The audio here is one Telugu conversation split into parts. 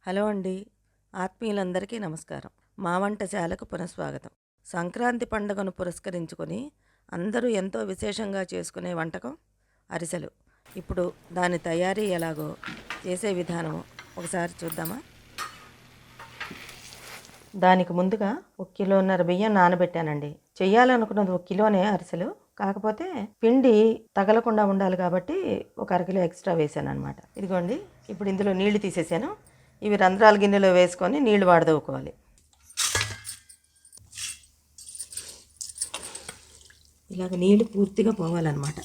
హలో అండి. ఆత్మీయులందరికీ నమస్కారం. మా వంటశాలకు పునఃస్వాగతం. సంక్రాంతి పండుగను పురస్కరించుకొని అందరూ ఎంతో విశేషంగా చేసుకునే వంటకం అరిసెలు. ఇప్పుడు దాని తయారీ ఎలాగో చేసే విధానము ఒకసారి చూద్దామా? దానికి ముందుగా 1.5 కిలో బియ్యం నానబెట్టానండి. చెయ్యాలనుకున్నది 1 కిలోనే అరిసెలు. కాకపోతే పిండి తగలకుండా ఉండాలి కాబట్టి ఒక అరకిలో ఎక్స్ట్రా వేసాను అనమాట. ఇదిగోండి, ఇప్పుడు ఇందులో నీళ్లు తీసేసాను. ఇవి రంధ్రాల గిన్నెలో వేసుకొని నీళ్లు వాడదవుకోవాలి. ఇలాగ నీళ్లు పూర్తిగా పోవాలన్నమాట.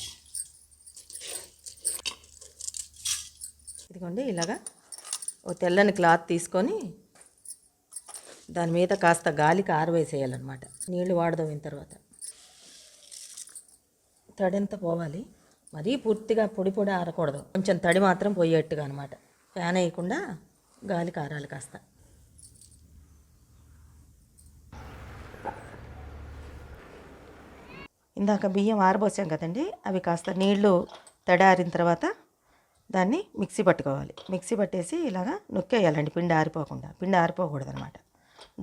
ఇదిగోండి, ఇలాగా ఓ తెల్లని క్లాత్ తీసుకొని దాని మీద కాస్త గాలికి ఆరవేసేయాలన్నమాట. నీళ్లు వాడదవిన తర్వాత తడంతా పోవాలి. మరీ పూర్తిగా పొడి పొడి ఆరకూడదు, కొంచెం తడి మాత్రం పోయేట్టుగా అనమాట. ఫ్యాన్ వేయకుండా గాలికి ఆరాలి కాస్త. ఇందాక బియ్యం ఆరబోసాం కదండి, అవి కాస్త నీళ్లు తడారిన తర్వాత దాన్ని మిక్సీ పట్టుకోవాలి. మిక్సీ పట్టేసి ఇలాగా నొక్కేయాలండి, పిండి ఆరిపోకుండా. పిండి ఆరిపోకూడదు అనమాట.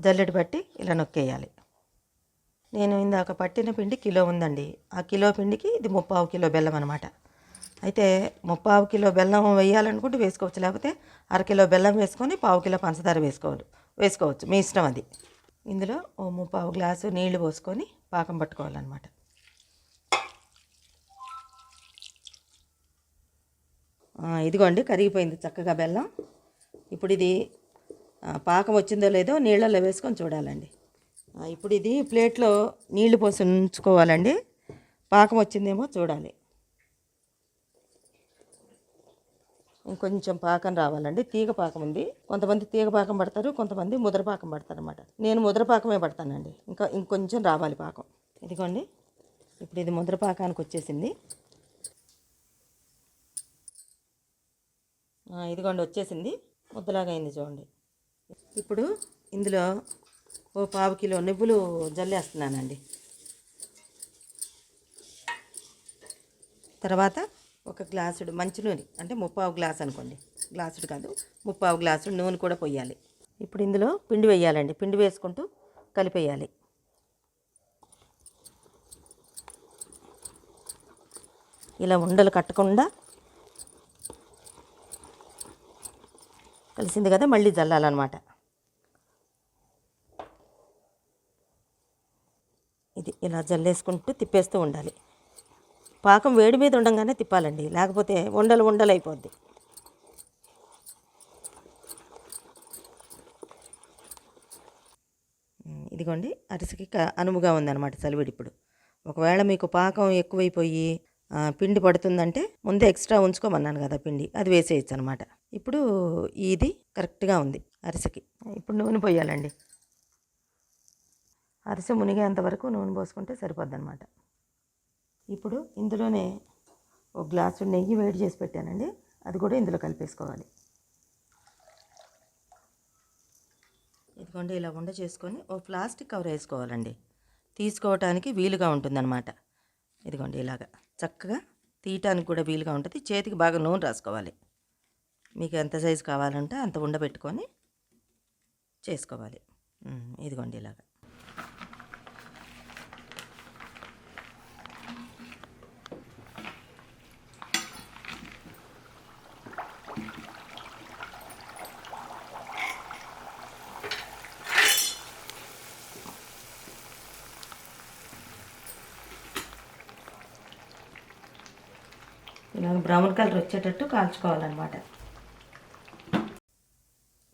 జల్లెడ పట్టి ఇలా నొక్కేయాలి. నేను ఇందాక పట్టిన పిండి కిలో ఉందండి. ఆ కిలో పిండికి ఇది 3/4 కిలో బెల్లం అనమాట. అయితే 3/4 కిలో బెల్లం వేయాలనుకుంటే వేసుకోవచ్చు, లేకపోతే అరకిలో బెల్లం వేసుకొని 1/4 కిలో పంచదార వేసుకోవచ్చు, మీ ఇష్టం అది. ఇందులో ఓ 3/4 గ్లాసు నీళ్లు పోసుకొని పాకం పట్టుకోవాలన్నమాట. ఇదిగోండి, కరిగిపోయింది చక్కగా బెల్లం. ఇప్పుడు ఇది పాకం వచ్చిందో లేదో నీళ్ళల్లో వేసుకొని చూడాలండి. ఇప్పుడు ఇది ప్లేట్లో నీళ్లు పోసి ఉంచుకోవాలండి. పాకం వచ్చిందేమో చూడాలి. ఇంకొంచెం పాకం రావాలండి. తీగ పాకం ఉంది. కొంతమంది తీగ పాకం పడతారు, కొంతమంది ముద్ర పాకం పడతారు అనమాట. నేను ముద్ర పాకమే పడతానండి. ఇంకొంచెం రావాలి పాకం. ఇదిగోండి, ఇప్పుడు ఇది ముద్ర పాకానికి వచ్చేసింది. ఇదిగోండి వచ్చేసింది, ముద్దలాగా అయింది చూడండి. ఇప్పుడు ఇందులో ఓ 1/4 కిలో నువ్వులు జల్లేస్తున్నానండి. తర్వాత ఒక గ్లాసుడు మంచి నూనె, అంటే 3/4 గ్లాసు అనుకోండి, గ్లాసుడు కాదు 3/4 గ్లాసుడు నూనె కూడా పోయాలి. ఇప్పుడు ఇందులో పిండి వేయాలండి. పిండి వేసుకుంటూ కలిపేయాలి. ఇలా ఉండలు కట్టకుండా కలిసింది కదా, మళ్ళీ జల్లాలన్నమాట. ఇది ఇలా జల్లేసుకుంటూ తిప్పేస్తూ ఉండాలి. పాకం వేడి మీద ఉండగానే తిప్పాలండి, లేకపోతే ఉండలు అయిపోద్ది. ఇదిగోండి, అరిసెకి అనువుగా ఉందన్నమాట సలివిడి. ఇప్పుడు ఒకవేళ మీకు పాకం ఎక్కువైపోయి పిండి పడుతుందంటే ముందే ఎక్స్ట్రా ఉంచుకోమన్నాను కదా పిండి, అది వేసేయచ్చు అనమాట. ఇప్పుడు ఇది కరెక్ట్గా ఉంది అరిసెకి. ఇప్పుడు నూనె పోయాలండి. అరిసె మునిగేంత వరకు నూనె పోసుకుంటే సరిపోద్ది అనమాట. ఇప్పుడు ఇందులోనే ఒక గ్లాసు నెయ్యి వేడి చేసి పెట్టానండి, అది కూడా ఇందులో కలిపేసుకోవాలి. ఇదిగోండి, ఇలా ఉండ చేసుకొని ఓ ప్లాస్టిక్ కవర్ వేసుకోవాలండి, తీసుకోవటానికి వీలుగా ఉంటుందన్నమాట. ఇదిగోండి, ఇలాగా చక్కగా తీయటానికి కూడా వీలుగా ఉంటుంది. చేతికి బాగా నూనె రాసుకోవాలి. మీకు ఎంత సైజు కావాలంటే అంత ఉండబెట్టుకొని చేసుకోవాలి. ఇదిగోండి, ఇలాగా. ఇలాగ బ్రౌన్ కలర్ వచ్చేటట్టు కాల్చుకోవాలన్నమాట.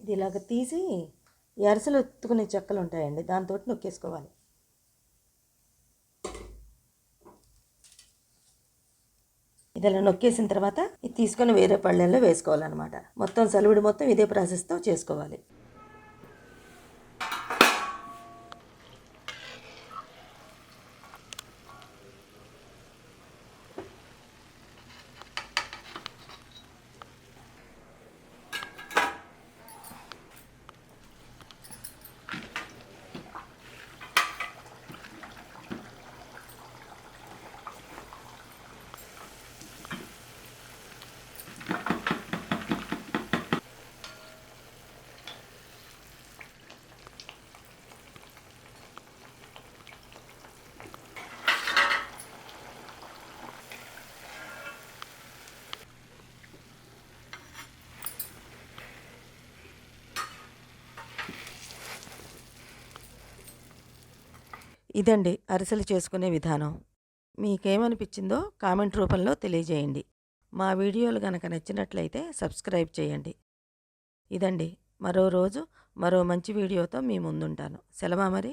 ఇది ఇలాగ తీసి అరిసెలు ఎత్తుకునే చెక్కలు ఉంటాయండి, దాంతో నొక్కేసుకోవాలి. ఇది ఇలా నొక్కేసిన తర్వాత ఇది తీసుకొని వేరే పళ్ళెల్లో వేసుకోవాలన్నమాట. మొత్తం సలివిడి మొత్తం ఇదే ప్రాసెస్తో చేసుకోవాలి. ఇదండి అరిసెలు చేసుకునే విధానం. మీకేమనిపించిందో కామెంట్ రూపంలో తెలియజేయండి. మా వీడియోలు గనక నచ్చినట్లయితే సబ్స్క్రైబ్ చేయండి. ఇదండి మరో రోజు మరో మంచి వీడియోతో మీ ముందుంటాను. సెలవా మరి.